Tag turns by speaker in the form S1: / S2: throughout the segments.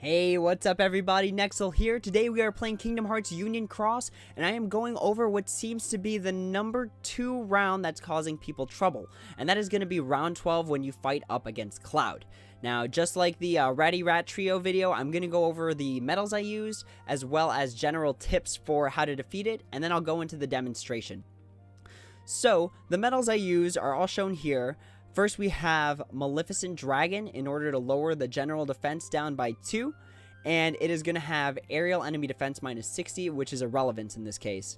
S1: Hey, what's up everybody, Nexel here. Today we are playing Kingdom Hearts Union Cross, and I am going over what seems to be the number 2 round that's causing people trouble, and that is going to be round 12 when you fight up against Cloud. Now, just like the Ratty Rat Trio video, I'm going to go over the medals I used, as well as general tips for how to defeat it, and then I'll go into the demonstration. So, the medals I use are all shown here. First, we have Maleficent Dragon in order to lower the general defense down by 2. And it is going to have aerial enemy defense minus 60, which is irrelevant in this case.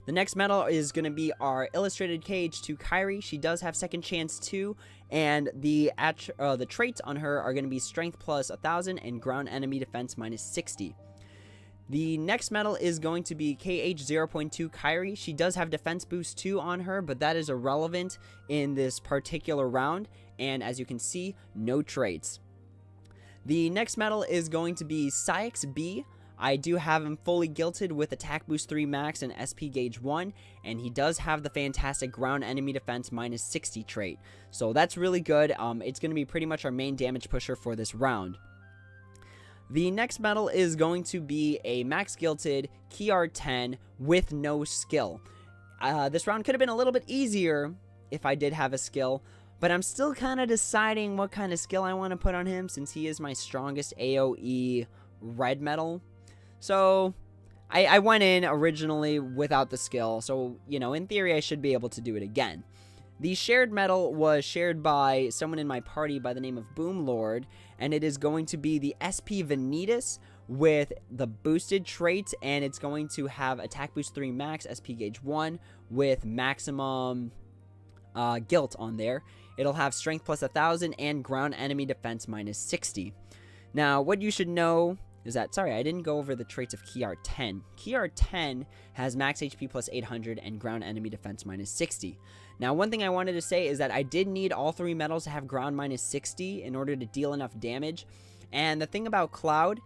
S1: The next medal is going to be our illustrated KH2 Kairi. She does have second chance too. And the traits on her are going to be strength plus 1000 and ground enemy defense minus 60. The next medal is going to be KH 0.2 Kairi. She does have defense boost 2 on her, but that is irrelevant in this particular round. And as you can see, no traits. The next medal is going to be Cyax B. I do have him fully gilted with attack boost 3 max and SP gauge 1. And he does have the fantastic ground enemy defense minus 60 trait. So that's really good. It's going to be pretty much our main damage pusher for this round. The next medal is going to be a max gilted Kiar 10 with no skill. This round could have been a little bit easier if I did have a skill, but I'm still kind of deciding what kind of skill I want to put on him since he is my strongest AoE red medal. So I went in originally without the skill, so you know, in theory I should be able to do it again. The shared medal was shared by someone in my party by the name of Boom Lord, and it is going to be the SP Vanitas with the boosted traits, and it's going to have attack boost 3 max, SP gauge 1 with maximum guilt on there. It'll have strength plus 1000 and ground enemy defense minus 60. Now, what you should know is that, sorry, I didn't go over the traits of Kiar 10. Kiar 10 has max HP plus 800 and ground enemy defense minus 60. Now, one thing I wanted to say is that I did need all 3 medals to have ground minus 60 in order to deal enough damage. And the thing about Cloud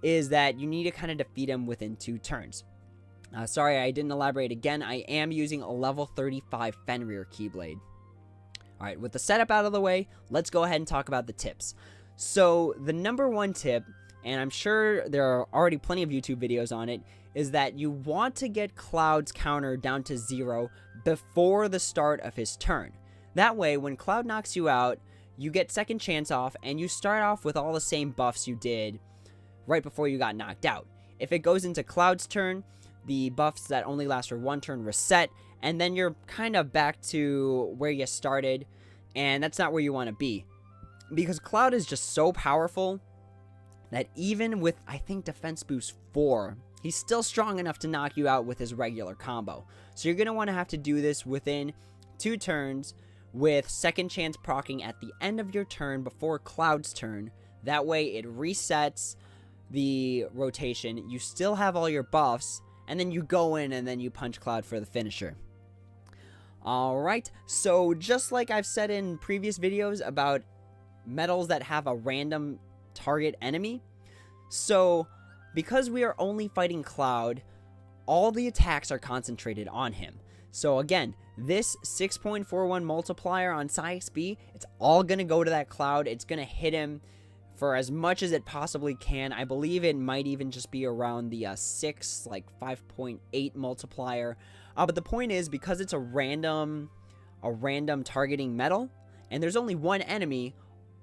S1: is that you need to kind of defeat him within 2 turns. Sorry, I didn't elaborate again. I am using a level 35 Fenrir Keyblade. Alright, with the setup out of the way, let's go ahead and talk about the tips. So, the number 1 tip, and I'm sure there are already plenty of YouTube videos on it, is that you want to get Cloud's counter down to 0 before the start of his turn. That way, when Cloud knocks you out, you get second chance off, and you start off with all the same buffs you did right before you got knocked out. If it goes into Cloud's turn, the buffs that only last for 1 turn reset, and then you're kind of back to where you started, and that's not where you want to be. Because Cloud is just so powerful that even with, I think, defense boost 4, he's still strong enough to knock you out with his regular combo. So you're going to want to have to do this within 2 turns with second chance proccing at the end of your turn before Cloud's turn. That way it resets the rotation. You still have all your buffs, and then you go in and then you punch Cloud for the finisher. Alright, so just like I've said in previous videos about medals that have a random target enemy, so because we are only fighting Cloud, all the attacks are concentrated on him. So again, this 6.41 multiplier on Cyax B, it's all going to go to that Cloud. It's going to hit him for as much as it possibly can. I believe it might even just be around the 6, like 5.8 multiplier. But the point is, because it's a random targeting medal, and there's only one enemy,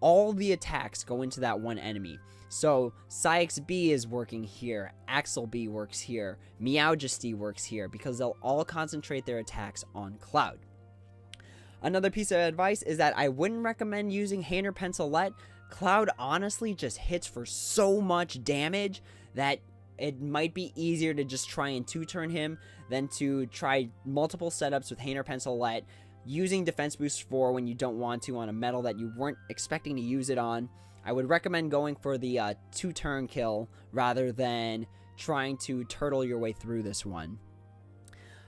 S1: all the attacks go into that one enemy. So Cyax B is working here, Axel B works here, Meowjesty works here, because they'll all concentrate their attacks on Cloud. Another piece of advice is that I wouldn't recommend using Hainer Pencilette. Cloud honestly just hits for so much damage that it might be easier to just try and 2-turn him than to try multiple setups with Hainer Pencilette, using defense boost 4 when you don't want to on a medal that you weren't expecting to use it on. I would recommend going for the 2-turn kill rather than trying to turtle your way through this one.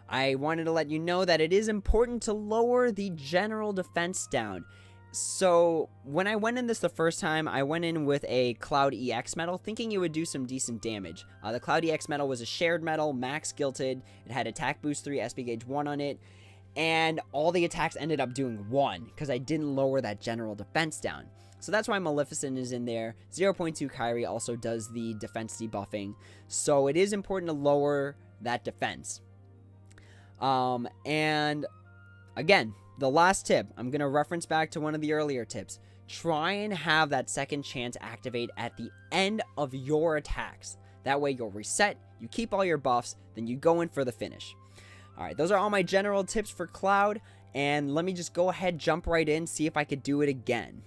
S1: I wanted to let you know that it is important to lower the general defense down. So when I went in this the first time, I went in with a Cloud EX medal thinking it would do some decent damage. The Cloud EX medal was a shared medal, max gilted, it had attack boost 3, SP gauge 1 on it, and all the attacks ended up doing 1 because I didn't lower that general defense down. So that's why Maleficent is in there. 0.2 Kyrie also does the defense debuffing. So it is important to lower that defense. And again, the last tip, I'm going to reference back to one of the earlier tips. Try and have that second chance activate at the end of your attacks. That way you'll reset, you keep all your buffs, then you go in for the finish. Alright, those are all my general tips for Cloud, and let me just go ahead, jump right in, see if I could do it again.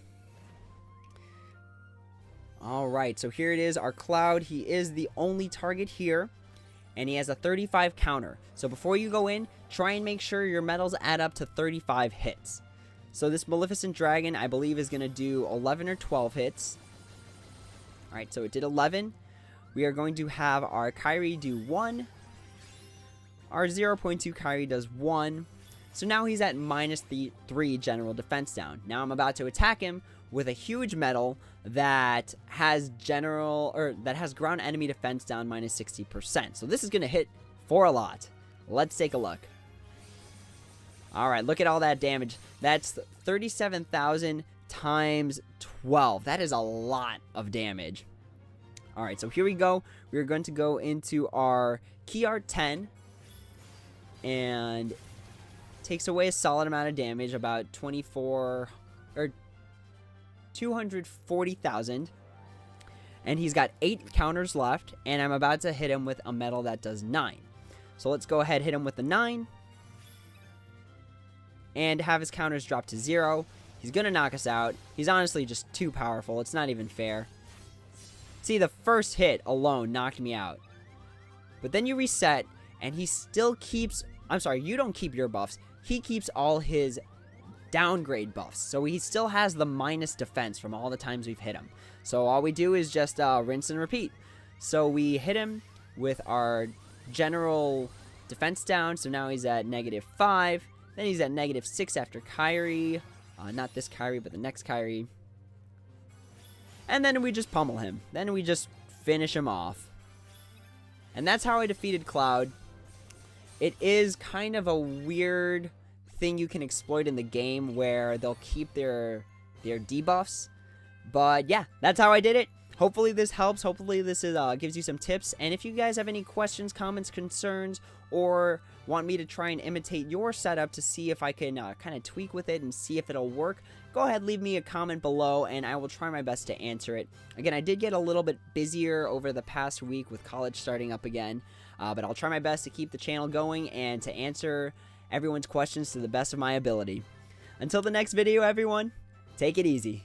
S1: Alright, so here it is, our Cloud. He is the only target here, and he has a 35 counter. So before you go in, try and make sure your medals add up to 35 hits. So this Maleficent Dragon, I believe, is going to do 11 or 12 hits. Alright, so it did 11. We are going to have our Kyrie do 1. Our 0.2 Kyrie does 1. So now he's at minus 3 general defense down. Now I'm about to attack him with a huge medal that has ground enemy defense down minus 60%. So this is going to hit for a lot. Let's take a look. Alright, look at all that damage. That's 37,000 times 12. That is a lot of damage. Alright, so here we go. We're going to go into our Key Art 10. And takes away a solid amount of damage, about 240,000. And he's got 8 counters left, and I'm about to hit him with a medal that does 9. So let's go ahead, hit him with the 9. And have his counters drop to 0. He's going to knock us out. He's honestly just too powerful. It's not even fair. See, the first hit alone knocked me out. But then you reset, and he still keeps... I'm sorry, you don't keep your buffs. He keeps all his downgrade buffs. So he still has the minus defense from all the times we've hit him. So all we do is just rinse and repeat. So we hit him with our general defense down. So now he's at -5. Then he's at -6 after Kyrie. Not this Kyrie, but the next Kyrie. And then we just pummel him. Then we just finish him off. And that's how I defeated Cloud. It is kind of a weird thing you can exploit in the game where they'll keep their debuffs. But yeah, that's how I did it. Hopefully this helps. Hopefully this gives you some tips. And if you guys have any questions, comments, concerns, or want me to try and imitate your setup to see if I can kind of tweak with it and see if it'll work, go ahead, leave me a comment below, and I will try my best to answer it. Again, I did get a little bit busier over the past week with college starting up again, but I'll try my best to keep the channel going and to answer everyone's questions to the best of my ability. Until the next video, everyone, take it easy.